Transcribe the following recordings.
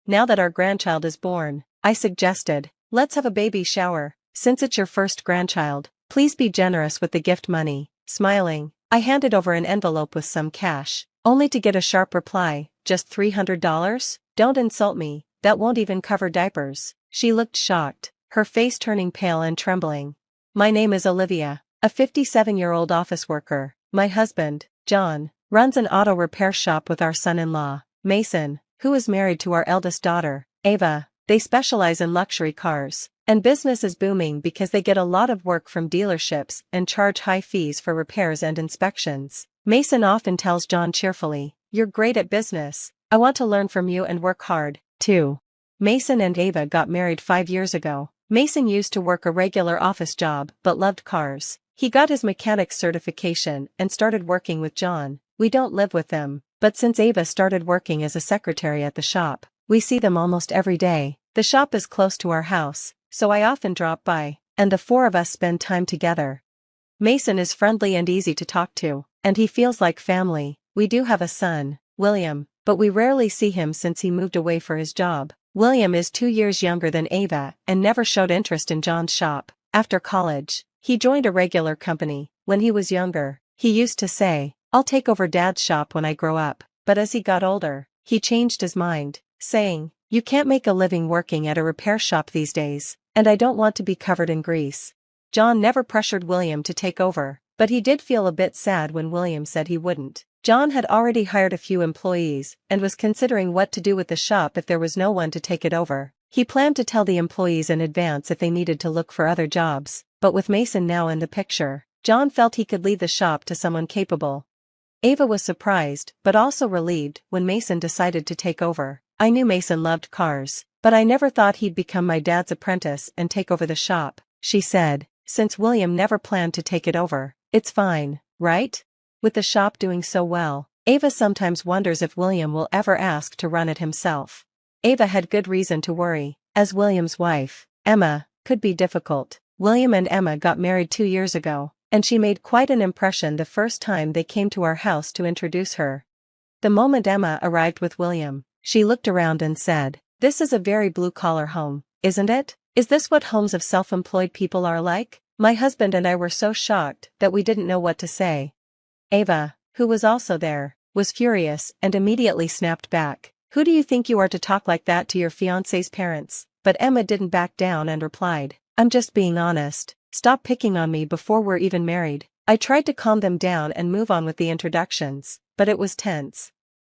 Now that our grandchild is born, I suggested, let's have a baby shower. Since it's your first grandchild, please be generous with the gift money. Smiling, I handed over an envelope with some cash, only to get a sharp reply, just $300? Don't insult me, that won't even cover diapers. She looked shocked, her face turning pale and trembling. My name is Olivia, a 57-year-old office worker. My husband, John, runs an auto repair shop with our son-in-law, Mason, who is married to our eldest daughter, Ava. They specialize in luxury cars, and business is booming because they get a lot of work from dealerships and charge high fees for repairs and inspections. Mason often tells John cheerfully, "You're great at business. I want to learn from you and work hard, too." Mason and Ava got married 5 years ago. Mason used to work a regular office job but loved cars. He got his mechanic's certification and started working with John. We don't live with them, but since Ava started working as a secretary at the shop, we see them almost every day. The shop is close to our house, so I often drop by, and the four of us spend time together. Mason is friendly and easy to talk to, and he feels like family. We do have a son, William, but we rarely see him since he moved away for his job. William is 2 years younger than Ava and never showed interest in John's shop. After college, he joined a regular company. When he was younger, he used to say, "I'll take over Dad's shop when I grow up," but as he got older, he changed his mind, saying, "You can't make a living working at a repair shop these days, and I don't want to be covered in grease." John never pressured William to take over, but he did feel a bit sad when William said he wouldn't. John had already hired a few employees and was considering what to do with the shop if there was no one to take it over. He planned to tell the employees in advance if they needed to look for other jobs, but with Mason now in the picture, John felt he could leave the shop to someone capable. Ava was surprised but also relieved when Mason decided to take over. I knew Mason loved cars, but I never thought he'd become my dad's apprentice and take over the shop, she said, since William never planned to take it over. It's fine, right? With the shop doing so well, Ava sometimes wonders if William will ever ask to run it himself. Ava had good reason to worry, as William's wife, Emma, could be difficult. William and Emma got married 2 years ago, and she made quite an impression the first time they came to our house to introduce her. The moment Emma arrived with William, she looked around and said, "This is a very blue-collar home, isn't it? Is this what homes of self-employed people are like?" My husband and I were so shocked that we didn't know what to say. Ava, who was also there, was furious and immediately snapped back. "Who do you think you are to talk like that to your fiancé's parents?" But Emma didn't back down and replied, "I'm just being honest. Stop picking on me before we're even married." I tried to calm them down and move on with the introductions, but it was tense.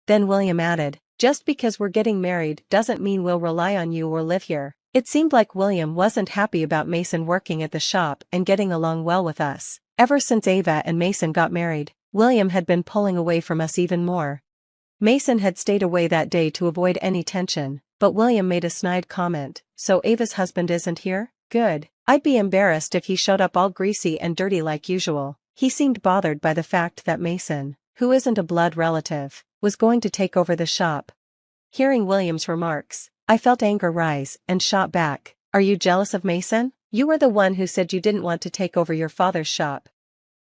Then William added, "Just because we're getting married doesn't mean we'll rely on you or live here." It seemed like William wasn't happy about Mason working at the shop and getting along well with us. Ever since Ava and Mason got married, William had been pulling away from us even more. Mason had stayed away that day to avoid any tension, but William made a snide comment, "So Ava's husband isn't here? Good. I'd be embarrassed if he showed up all greasy and dirty like usual." He seemed bothered by the fact that Mason, who isn't a blood relative, was going to take over the shop. Hearing William's remarks, I felt anger rise and shot back, "Are you jealous of Mason? You were the one who said you didn't want to take over your father's shop."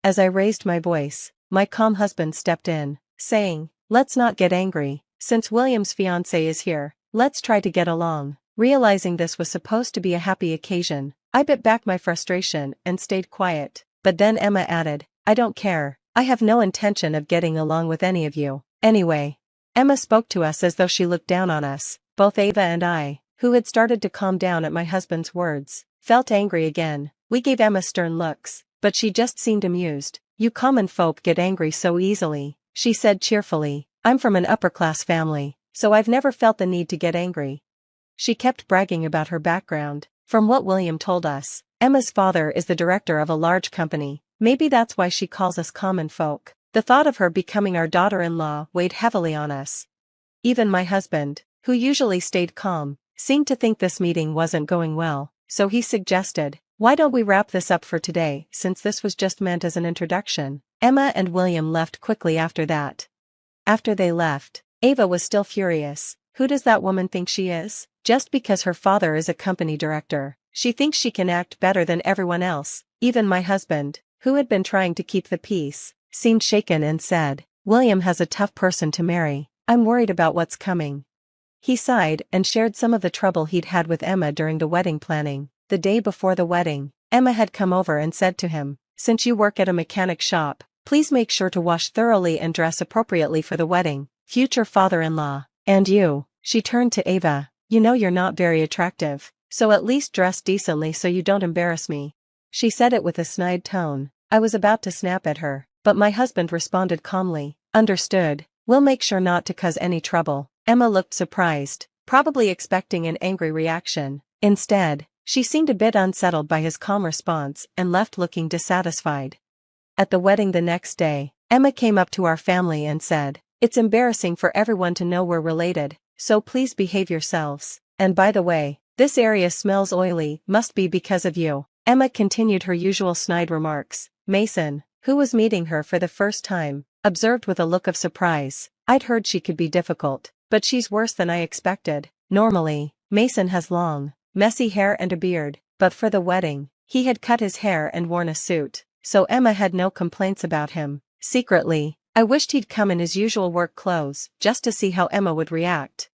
As I raised my voice, my calm husband stepped in, saying, "Let's not get angry. Since William's fiancée is here, let's try to get along." Realizing this was supposed to be a happy occasion, I bit back my frustration and stayed quiet. But then Emma added, "I don't care. I have no intention of getting along with any of you. Anyway." Emma spoke to us as though she looked down on us. Both Ava and I, who had started to calm down at my husband's words, felt angry again. We gave Emma stern looks, but she just seemed amused. "You common folk get angry so easily," she said cheerfully. "I'm from an upper-class family, so I've never felt the need to get angry." She kept bragging about her background. From what William told us, Emma's father is the director of a large company. Maybe that's why she calls us common folk. The thought of her becoming our daughter-in-law weighed heavily on us. Even my husband, who usually stayed calm, seemed to think this meeting wasn't going well, so he suggested, "Why don't we wrap this up for today since this was just meant as an introduction?" Emma and William left quickly after that. After they left, Ava was still furious. "Who does that woman think she is? Just because her father is a company director, she thinks she can act better than everyone else." Even my husband, who had been trying to keep the peace, seemed shaken and said, "William has a tough person to marry. I'm worried about what's coming." He sighed and shared some of the trouble he'd had with Emma during the wedding planning. The day before the wedding, Emma had come over and said to him, "Since you work at a mechanic shop, please make sure to wash thoroughly and dress appropriately for the wedding, future father-in-law. And you," she turned to Ava, "you know you're not very attractive, so at least dress decently so you don't embarrass me." She said it with a snide tone. I was about to snap at her, but my husband responded calmly, "Understood, we'll make sure not to cause any trouble." Emma looked surprised, probably expecting an angry reaction. Instead, she seemed a bit unsettled by his calm response and left looking dissatisfied. At the wedding the next day, Emma came up to our family and said, "It's embarrassing for everyone to know we're related, so please behave yourselves. And by the way, this area smells oily, must be because of you." Emma continued her usual snide remarks. Mason, who was meeting her for the first time, observed with a look of surprise. I'd heard she could be difficult, but she's worse than I expected. Normally, Mason has long, messy hair and a beard, but for the wedding, he had cut his hair and worn a suit, so Emma had no complaints about him. Secretly, I wished he'd come in his usual work clothes, just to see how Emma would react.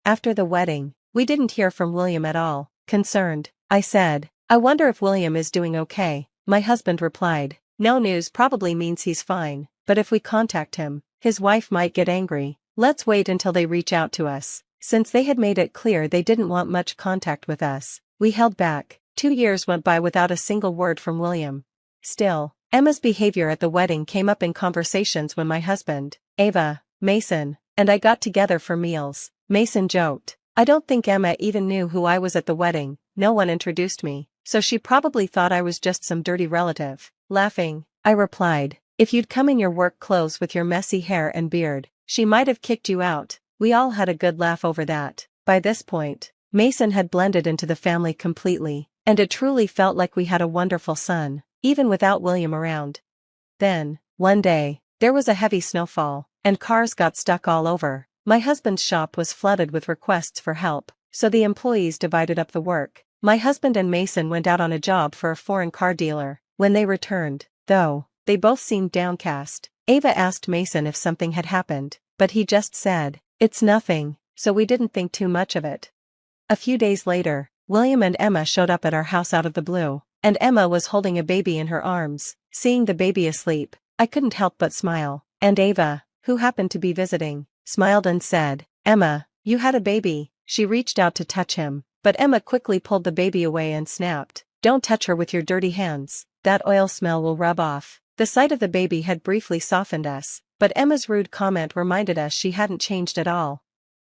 After the wedding, we didn't hear from William at all. Concerned, I said, "I wonder if William is doing okay." My husband replied, "No news probably means he's fine, but if we contact him, his wife might get angry. Let's wait until they reach out to us." Since they had made it clear they didn't want much contact with us, we held back. 2 years went by without a single word from William. Still, Emma's behavior at the wedding came up in conversations when my husband, Ava, Mason, and I got together for meals. Mason joked, "I don't think Emma even knew who I was at the wedding, no one introduced me, so she probably thought I was just some dirty relative." Laughing, I replied, "If you'd come in your work clothes with your messy hair and beard, she might have kicked you out." We all had a good laugh over that. By this point, Mason had blended into the family completely, and it truly felt like we had a wonderful son, even without William around. Then, one day, there was a heavy snowfall, and cars got stuck all over. My husband's shop was flooded with requests for help, so the employees divided up the work. My husband and Mason went out on a job for a foreign car dealer. When they returned, though, they both seemed downcast. Ava asked Mason if something had happened, but he just said, "It's nothing," so we didn't think too much of it. A few days later, William and Emma showed up at our house out of the blue, and Emma was holding a baby in her arms. Seeing the baby asleep, I couldn't help but smile, and Ava, who happened to be visiting, smiled and said, "Emma, you had a baby." She reached out to touch him, but Emma quickly pulled the baby away and snapped, "Don't touch her with your dirty hands, that oil smell will rub off." The sight of the baby had briefly softened us, but Emma's rude comment reminded us she hadn't changed at all.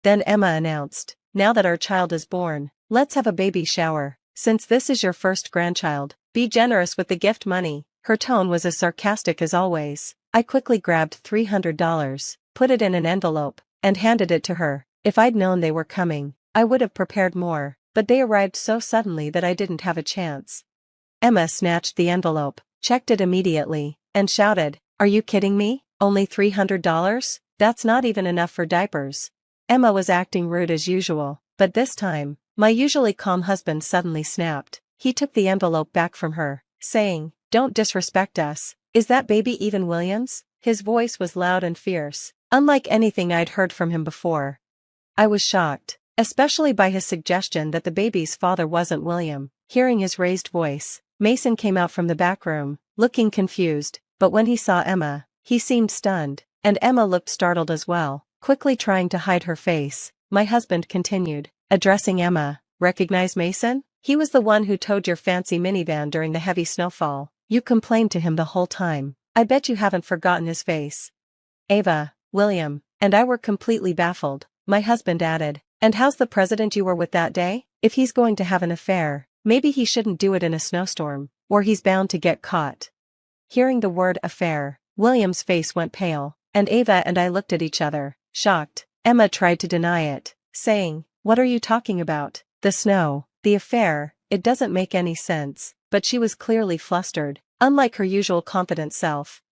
Then Emma announced, "Now that our child is born, let's have a baby shower. Since this is your first grandchild, be generous with the gift money." Her tone was as sarcastic as always. I quickly grabbed $300, put it in an envelope, and handed it to her. If I'd known they were coming, I would have prepared more, but they arrived so suddenly that I didn't have a chance. Emma snatched the envelope, checked it immediately, and shouted, "Are you kidding me? Only $300? That's not even enough for diapers." Emma was acting rude as usual, but this time, my usually calm husband suddenly snapped. He took the envelope back from her, saying, "Don't disrespect us. Is that baby even William's?" His voice was loud and fierce, unlike anything I'd heard from him before. I was shocked, especially by his suggestion that the baby's father wasn't William. Hearing his raised voice, Mason came out from the back room, looking confused, but when he saw Emma, he seemed stunned, and Emma looked startled as well. Quickly trying to hide her face, my husband continued, addressing Emma, "Recognize Mason? He was the one who towed your fancy minivan during the heavy snowfall. You complained to him the whole time. I bet you haven't forgotten his face." Ava, William, and I were completely baffled. My husband added, "And how's the president you were with that day? If he's going to have an affair, maybe he shouldn't do it in a snowstorm, or he's bound to get caught." Hearing the word affair, William's face went pale, and Ava and I looked at each other, shocked. Emma tried to deny it, saying, "What are you talking about? The snow, the affair, it doesn't make any sense," but she was clearly flustered, unlike her usual confident self.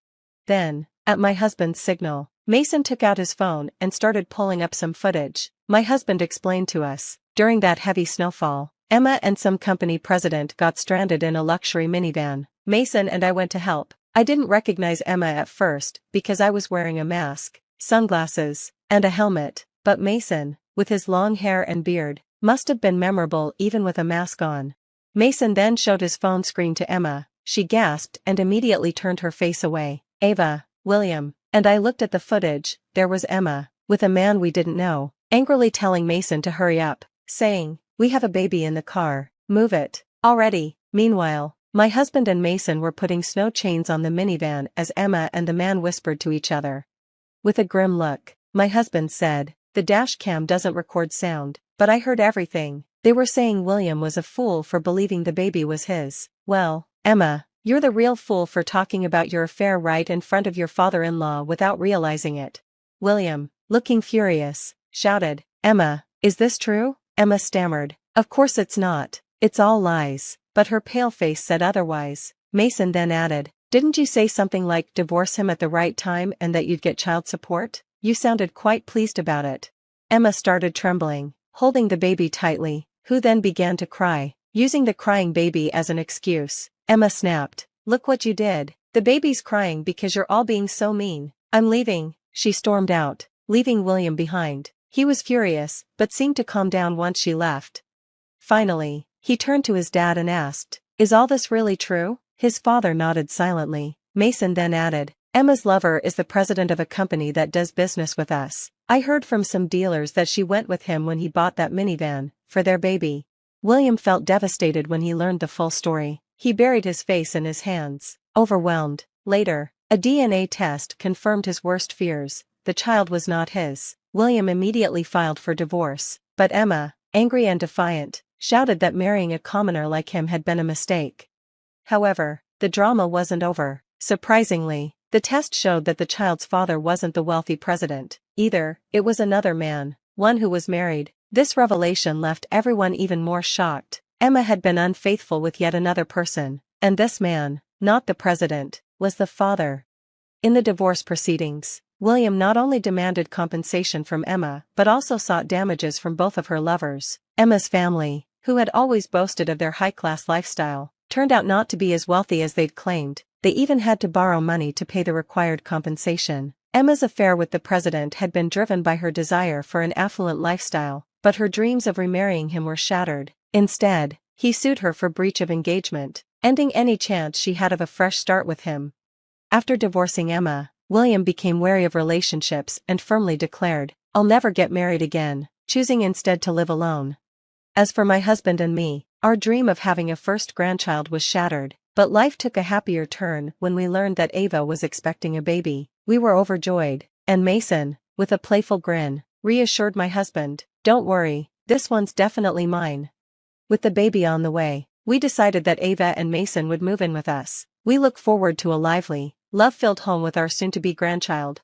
Then, at my husband's signal, Mason took out his phone and started pulling up some footage. My husband explained to us, during that heavy snowfall, Emma and some company president got stranded in a luxury minivan. Mason and I went to help. I didn't recognize Emma at first because I was wearing a mask, sunglasses, and a helmet, but Mason, with his long hair and beard, must have been memorable even with a mask on. Mason then showed his phone screen to Emma. She gasped and immediately turned her face away. Ava, William, and I looked at the footage. There was Emma, with a man we didn't know, angrily telling Mason to hurry up, saying, "We have a baby in the car, move it, already." Meanwhile, my husband and Mason were putting snow chains on the minivan as Emma and the man whispered to each other. With a grim look, my husband said, "The dash cam doesn't record sound, but I heard everything. They were saying William was a fool for believing the baby was his." "Well, Emma, you're the real fool for talking about your affair right in front of your father-in-law without realizing it." William, looking furious, shouted, "Emma, is this true?" Emma stammered, "Of course it's not, it's all lies," but her pale face said otherwise. Mason then added, "Didn't you say something like divorce him at the right time and that you'd get child support? You sounded quite pleased about it." Emma started trembling, holding the baby tightly, who then began to cry, using the crying baby as an excuse. Emma snapped, "Look what you did. The baby's crying because you're all being so mean. I'm leaving." She stormed out, leaving William behind. He was furious, but seemed to calm down once she left. Finally, he turned to his dad and asked, "Is all this really true?" His father nodded silently. Mason then added, "Emma's lover is the president of a company that does business with us. I heard from some dealers that she went with him when he bought that minivan, for their baby." William felt devastated when he learned the full story. He buried his face in his hands, overwhelmed. Later, a DNA test confirmed his worst fears. The child was not his. William immediately filed for divorce, but Emma, angry and defiant, shouted that marrying a commoner like him had been a mistake. However, the drama wasn't over. Surprisingly, the test showed that the child's father wasn't the wealthy president, either. It was another man, one who was married. This revelation left everyone even more shocked. Emma had been unfaithful with yet another person, and this man, not the president, was the father. In the divorce proceedings, William not only demanded compensation from Emma but also sought damages from both of her lovers. Emma's family, who had always boasted of their high-class lifestyle, turned out not to be as wealthy as they'd claimed. They even had to borrow money to pay the required compensation. Emma's affair with the president had been driven by her desire for an affluent lifestyle, but her dreams of remarrying him were shattered. Instead, he sued her for breach of engagement, ending any chance she had of a fresh start with him. After divorcing Emma, William became wary of relationships and firmly declared, "I'll never get married again," choosing instead to live alone. As for my husband and me, our dream of having a first grandchild was shattered, but life took a happier turn when we learned that Ava was expecting a baby. We were overjoyed, and Mason, with a playful grin, reassured my husband, "Don't worry, this one's definitely mine." With the baby on the way, we decided that Ava and Mason would move in with us. We look forward to a lively, love-filled home with our soon-to-be grandchild.